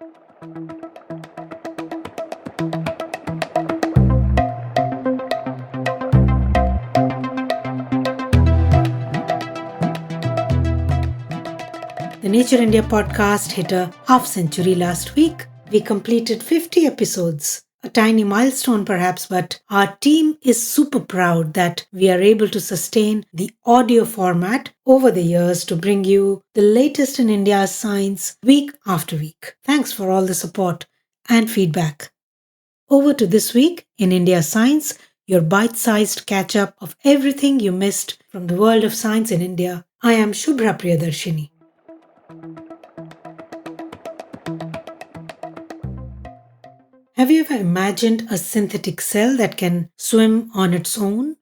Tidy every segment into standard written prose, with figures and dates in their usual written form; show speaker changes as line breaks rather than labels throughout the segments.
The Nature India podcast hit a half century last week. We completed 50 episodes. A tiny milestone perhaps, but our team is super proud that we are able to sustain the audio format over the years to bring you the latest in India's science week after week. Thanks for all the support and feedback. Over to this week in India Science, your bite-sized catch-up of everything you missed from the world of science in India. I am Subhra Priyadarshini. Have you ever imagined a synthetic cell that can swim on its own?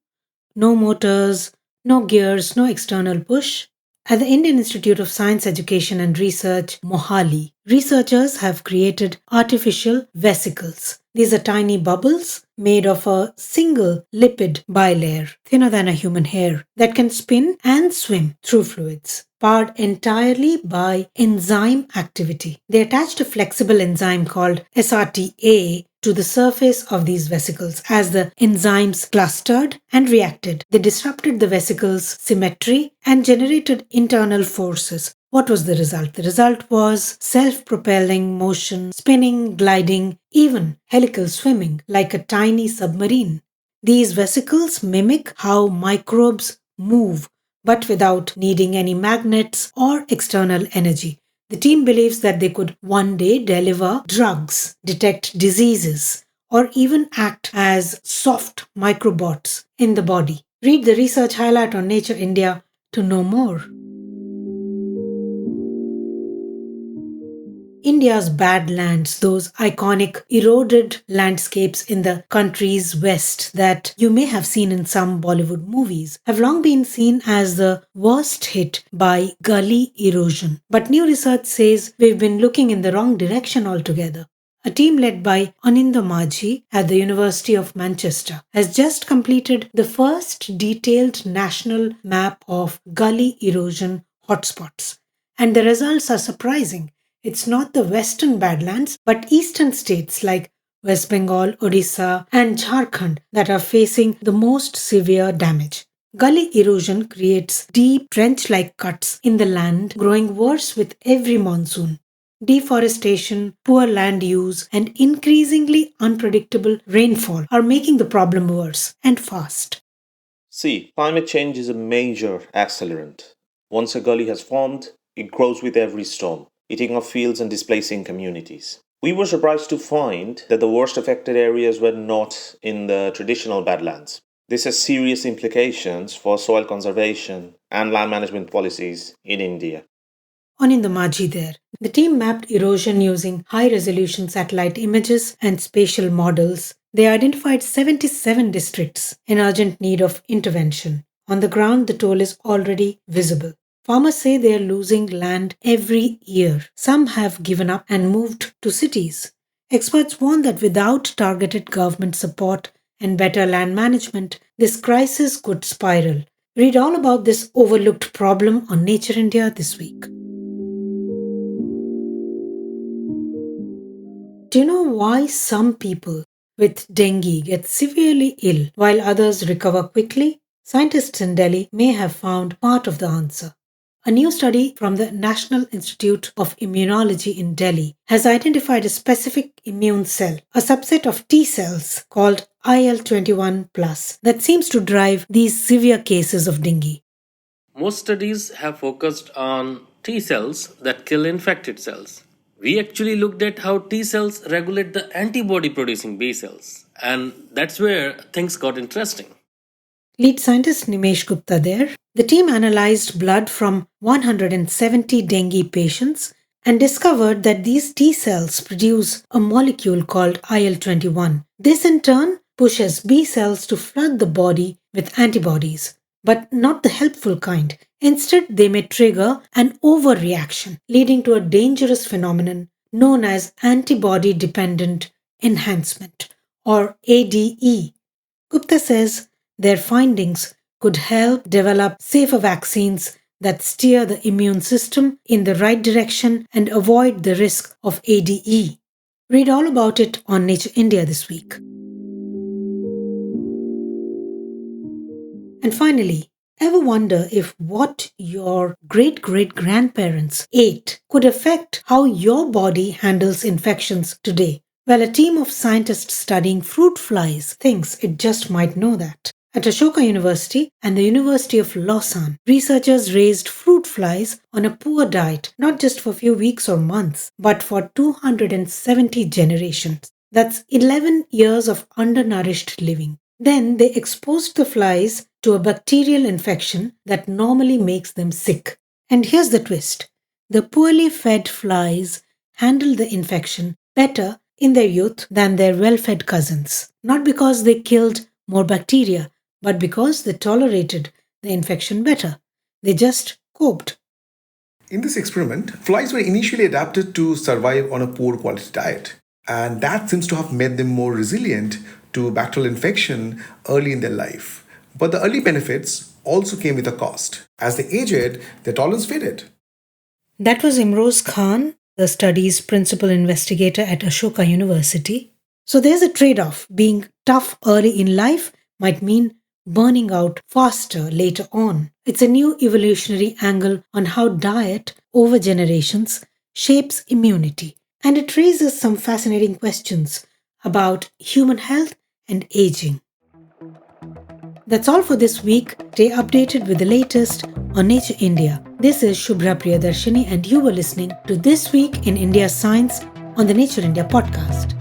No motors, no gears, no external push? At the Indian Institute of Science Education and Research, Mohali, researchers have created artificial vesicles. These are tiny bubbles made of a single lipid bilayer, thinner than a human hair, that can spin and swim through fluids, powered entirely by enzyme activity. They attached a flexible enzyme called SRTA to the surface of these vesicles. As the enzymes clustered and reacted, they disrupted the vesicles' symmetry and generated internal forces. What was the result? The result was self-propelling motion, spinning, gliding, even helical swimming like a tiny submarine. These vesicles mimic how microbes move, but without needing any magnets or external energy. The team believes that they could one day deliver drugs, detect diseases, or even act as soft microbots in the body. Read the research highlight on Nature India to know more. India's badlands, those iconic eroded landscapes in the country's west that you may have seen in some Bollywood movies, have long been seen as the worst hit by gully erosion. But new research says we've been looking in the wrong direction altogether. A team led by Anindya Majhi at the University of Manchester has just completed the first detailed national map of gully erosion hotspots. And the results are surprising. It's not the western badlands, but eastern states like West Bengal, Odisha, and Jharkhand that are facing the most severe damage. Gully erosion creates deep trench-like cuts in the land, growing worse with every monsoon. Deforestation, poor land use, and increasingly unpredictable rainfall are making the problem worse and fast.
See, climate change is a major accelerant. Once a gully has formed, it grows with every storm, eating up fields and displacing communities. We were surprised to find that the worst affected areas were not in the traditional badlands. This has serious implications for soil conservation and land management policies in India.
Anindya Majhi there. The team mapped erosion using high-resolution satellite images and spatial models. They identified 77 districts in urgent need of intervention. On the ground, the toll is already visible. Farmers say they are losing land every year. Some have given up and moved to cities. Experts warn that without targeted government support and better land management, this crisis could spiral. Read all about this overlooked problem on Nature India this week. Do you know why some people with dengue get severely ill while others recover quickly? Scientists in Delhi may have found part of the answer. A new study from the National Institute of Immunology in Delhi has identified a specific immune cell, a subset of T cells called IL-21+, that seems to drive these severe cases of dengue.
Most studies have focused on T cells that kill infected cells. We actually looked at how T cells regulate the antibody producing B cells, and that's where things got interesting.
Lead scientist Nimesh Gupta there. The team analyzed blood from 170 dengue patients and discovered that these T cells produce a molecule called IL-21. This in turn pushes B cells to flood the body with antibodies, but not the helpful kind. Instead, they may trigger an overreaction, leading to a dangerous phenomenon known as antibody-dependent enhancement, or ADE. Gupta says their findings could help develop safer vaccines that steer the immune system in the right direction and avoid the risk of ADE. Read all about it on Nature India this week. And finally, ever wonder if what your great-great-grandparents ate could affect how your body handles infections today? Well, a team of scientists studying fruit flies thinks it just might know that. At Ashoka University and the University of Lausanne, researchers raised fruit flies on a poor diet not just for a few weeks or months, but for 270 generations. That's 11 years of undernourished living. Then they exposed the flies to a bacterial infection that normally makes them sick. And here's the twist: the poorly fed flies handled the infection better in their youth than their well fed cousins. Not because they killed more bacteria, but because they tolerated the infection better. They just coped.
In this experiment, flies were initially adapted to survive on a poor quality diet, and that seems to have made them more resilient to bacterial infection early in their life. But the early benefits also came with a cost. As they aged, their tolerance faded.
That was Imroz Khan, the study's principal investigator at Ashoka University. So there's a trade off. Being tough early in life might mean burning out faster later on. It's a new evolutionary angle on how diet over generations shapes immunity. And it raises some fascinating questions about human health and aging. That's all for this week. Stay updated with the latest on Nature India. This is Subhra Priyadarshini, and you were listening to This Week in India Science on the Nature India podcast.